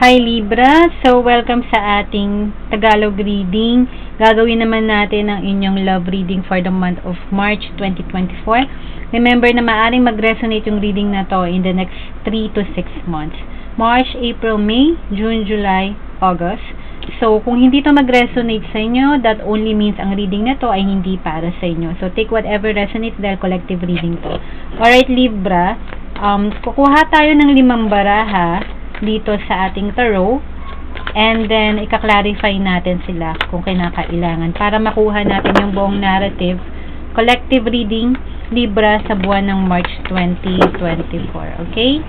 Hi Libra, so welcome sa ating Tagalog reading. Gagawin naman natin ang inyong love reading for the month of March 2024. Remember na maaring mag-resonate yung reading na to in the next 3 to 6 months. March, April, May, June, July, August. So kung hindi to mag-resonate sa inyo, that only means ang reading na to ay hindi para sa inyo. So take whatever resonates dahil collective reading to. Alright Libra, kukuha tayo ng 5 baraha dito sa ating tarot, and then ika-clarify natin sila kung kinakailangan para makuha natin yung buong narrative. Collective reading Libra sa buwan ng March 2024. Okay?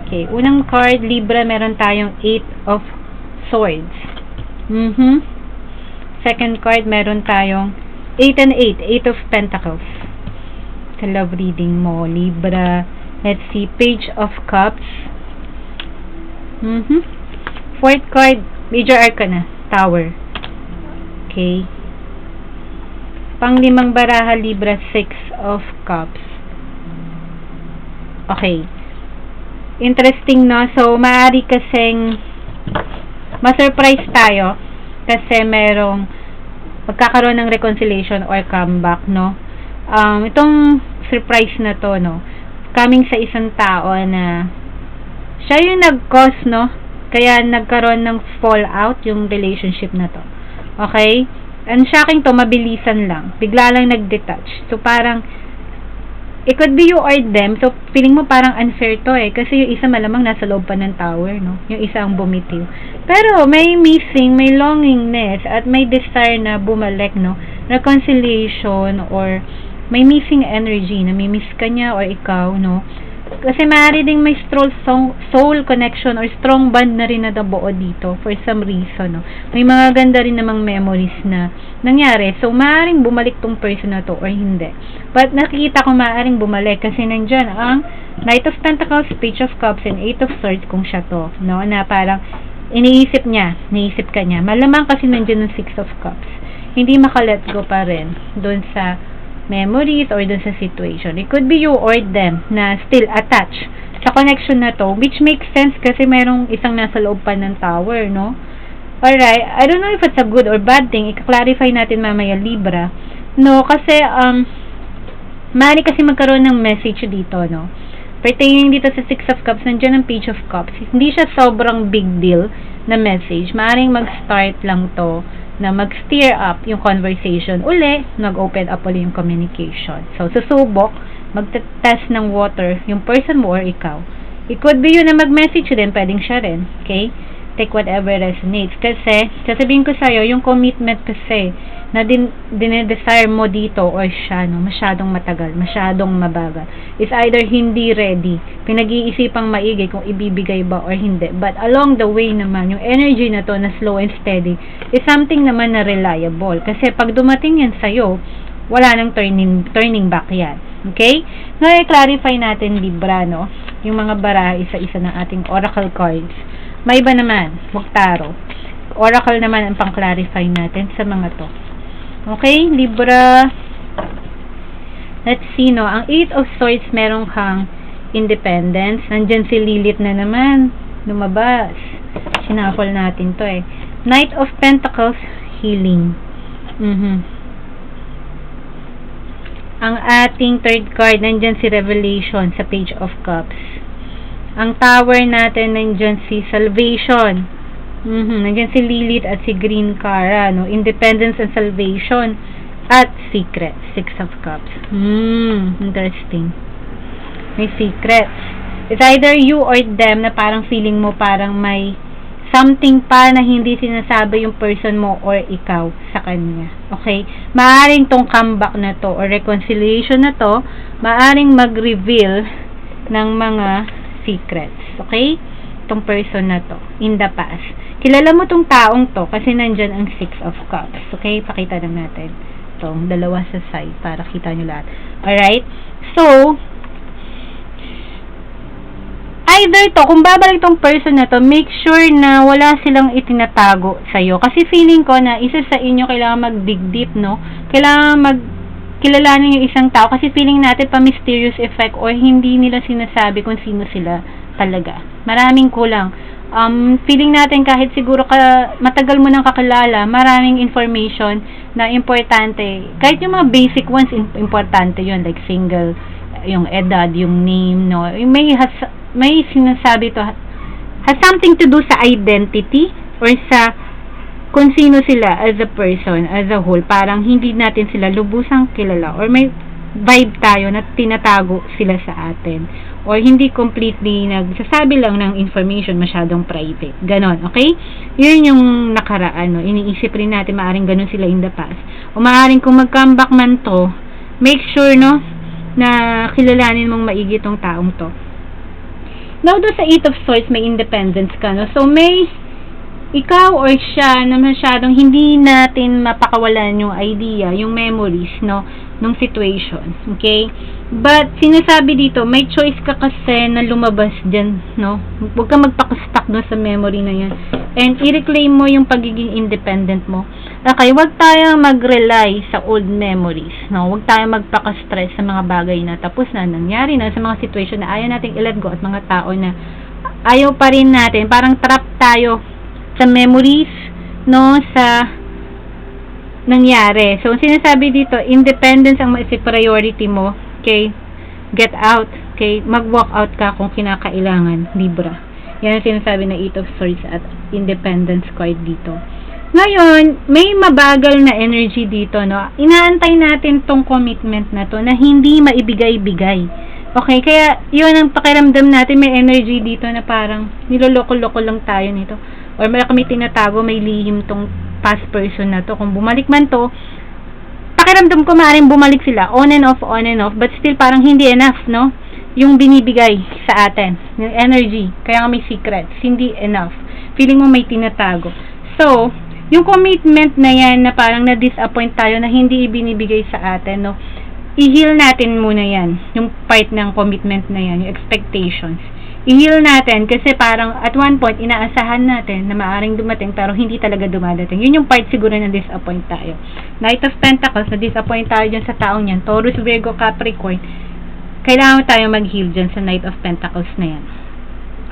Okay, unang card Libra, meron tayong 8 of Swords. Second card, meron tayong 8 and 8 of Pentacles. Sa love reading mo Libra, let's see, Page of Cups. Fourth card, Major Arcana, Tower. Okay. Pang-5 baraha Libra, 6 of Cups. Okay. Interesting, no? So, maaari kasing ma-surprise tayo kasi merong magkakaroon ng reconciliation or comeback, no? Itong surprise na to, no? Coming sa isang tao na siya yung nag-cause, no? Kaya nagkaroon ng fallout yung relationship na to. Okay? And shocking to, mabilisan lang. Bigla lang nag-detach. So, parang, it could be you or them. So, feeling mo parang unfair to eh. Kasi yung isa malamang nasa loob pa ng tower, no? Yung isa ang bumitiw. Pero, may missing, may longingness, at may desire na bumalik, no? Reconciliation, or may missing energy, na may miss ka niya or ikaw, no? Kasi maaari ding may soul connection or strong bond na rin na nabuo dito for some reason, no? May mga ganda rin namang memories na nangyari. So, maaaring bumalik tong person na to or hindi. But nakikita ko maaaring bumalik kasi nandyan ang Knight of Pentacles, Page of Cups, and 8 of Swords kung siya to, no? Na parang iniisip ka niya. Malamang kasi nandyan ang 6 of Cups. Hindi maka-let go pa rin doon sa memories or dun sa situation. It could be you or them na still attached sa connection na to, which makes sense kasi merong isang nasa loob pa ng tower, no? Alright, I don't know if it's a good or bad thing. I-clarify natin mamaya Libra. No, kasi maaari kasi magkaroon ng message dito, no? Pertaining dito sa 6 of Cups, nandiyan ang Page of Cups. Hindi siya sobrang big deal na message. Maaring mag-start lang to na mag-steer up yung conversation uli, nag-open up uli yung communication. So, susubok, mag-test ng water yung person mo or ikaw. It could be yun na mag-message din, pwedeng siya rin. Okay? Take whatever resonates. Kasi, sasabihin ko sa'yo, yung commitment kasi na dinedesire mo dito or siya, no, masyadong matagal, masyadong mabagal. It's either hindi ready, pinag-iisipang maigi kung ibibigay ba or hindi. But along the way naman, yung energy na to na slow and steady is something naman na reliable. Kasi pag dumating yan sa'yo, wala nang turning back yan. Okay? Ngayon, clarify natin Libra, no? Yung mga baraha, isa-isa ng ating oracle cards. May iba naman, Tarot. Oracle naman ang pang-clarify natin sa mga to. Okay, Libra. Let's see, no? Ang 8 of Swords, meron kang independence. Nandyan si Lilith na naman. Lumabas. Sinafol natin to eh. Knight of Pentacles, healing. Ang ating third card, nandyan si Revelation sa Page of Cups. Ang Tower natin, nandyan si Salvation. Nandiyan si Lilith at si Green Cara, no? Independence and Salvation at Secret, 6 of Cups. Interesting. May secrets. It's either you or them na parang feeling mo parang may something pa na hindi sinasabi yung person mo or ikaw sa kanya. Okay? Maaring tong comeback na to or reconciliation na to, maaring mag-reveal ng mga secrets. Okay? Tong person na to in the past. Kilala mo tong taong to kasi nandyan ang 6 of Cups. Okay? Pakita na natin. Itong dalawa sa side para kita nyo lahat. Alright? So, either to, kung babalik tong person na to, make sure na wala silang itinatago sa'yo. Kasi feeling ko na isa sa inyo kailangan mag-dig deep, no? Kailangan kilalanin yung isang tao kasi feeling natin pa mysterious effect or hindi nila sinasabi kung sino sila. talaga. Maraming kulang. Feeling natin kahit siguro matagal mo nang kakilala, maraming information na importante. Kahit yung mga basic ones, importante yun, like single, yung edad, yung name, no? May sinasabi to, has something to do sa identity or sa kung sino sila as a person, as a whole. Parang hindi natin sila lubusang kilala or may vibe tayo na tinatago sila sa atin or hindi completely nagsasabi lang ng information, masyadong private, ganon, okay? Yun yung nakaraan, no? Iniisip rin natin maaring ganon sila in the past o maaring kung mag-comeback man to, make sure, no, na kilalanin mong maigi tong taong to. Now, do sa 8 of Swords, may independence ka, no? So, may ikaw or siya na masyadong hindi natin mapakawalan yung idea, yung memories, no, nung situation, okay? But, sinasabi dito, may choice ka kasi na lumabas dyan, no? Huwag kang magpakastuck doon sa memory na yan. And, i-reclaim mo yung pagiging independent mo. Okay, huwag tayong mag-rely sa old memories, no? Huwag tayong magpaka-stress sa mga bagay na tapos na, nangyari na, sa mga situation na ayaw nating i-let go at mga tao na ayaw pa rin natin. Parang trap tayo sa memories, no, sa nangyari. So, sinasabi dito, independence ang priority mo, okay? Get out, okay? Mag-walk out ka kung kinakailangan, Libra. Yan ang sinasabi na 8 of Swords at independence card dito. Ngayon, may mabagal na energy dito, no? Inaantay natin tong commitment na to na hindi maibigay-bigay. Okay, kaya yun ang pakiramdam natin, may energy dito na parang niloloko-loko lang tayo nito. Or may tinatago, may lihim tong past person na to. Kung bumalik man to, pakiramdam ko maaaring bumalik sila on and off, but still parang hindi enough, no? Yung binibigay sa atin, yung energy, kaya nga may secrets, hindi enough. Feeling mo may tinatago. So, yung commitment na yan na parang na-disappoint tayo na hindi ibinibigay sa atin, no? I-heal natin muna yan, yung part ng commitment na yan, yung expectations. I-heal natin kasi parang at one point inaasahan natin na maaaring dumating pero hindi talaga dumadating. Yun yung part siguro na disappoint tayo. Knight of Pentacles, na disappoint tayo dyan sa taong yan. Taurus, Virgo, Capricorn. Kailangan tayo mag-heal dyan sa Knight of Pentacles na yan.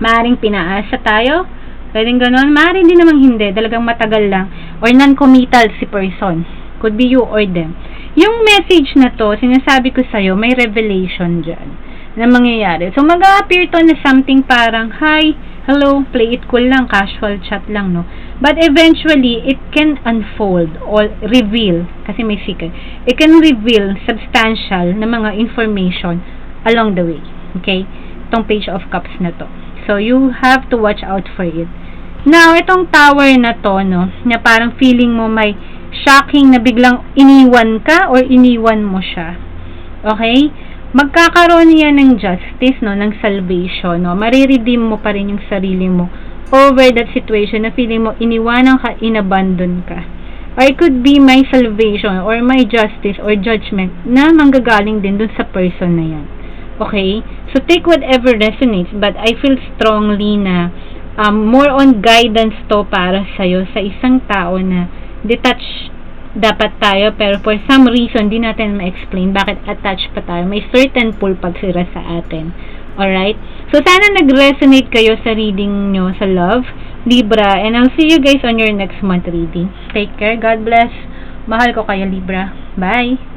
Maaaring pinaasa tayo, pwedeng ganon. Maaaring din namang hindi, talagang matagal lang. Or non-committal si person. Could be you or them. Yung message na to, sinasabi ko sa'yo, may revelation dyan na mangyayari. So, mag-a-appear to na something parang, hi, hello, play it cool lang, casual chat lang, no? But eventually, it can unfold or reveal, kasi may secret, it can reveal substantial na mga information along the way. Okay? Itong Page of Cups na to. So, you have to watch out for it. Now, itong tower na to, no, na parang feeling mo may shocking na biglang iniwan ka or iniwan mo siya. Okay? Magkakaroon yan ng justice, no, ng salvation, no. Mariredeem mo pa rin yung sarili mo over that situation na feeling mo iniwanan ka, inabandon ka. Or it could be my salvation or my justice or judgment na manggagaling din dun sa person na yan. Okay? So, take whatever resonates, but I feel strongly na more on guidance to para sa'yo, sa isang tao na detached dapat tayo, pero for some reason di natin ma-explain bakit attached pa tayo. May certain pull pag sila sa atin. Alright? So, sana nag-resonate kayo sa reading nyo sa love, Libra, and I'll see you guys on your next month reading. Take care. God bless. Mahal ko kayo, Libra. Bye!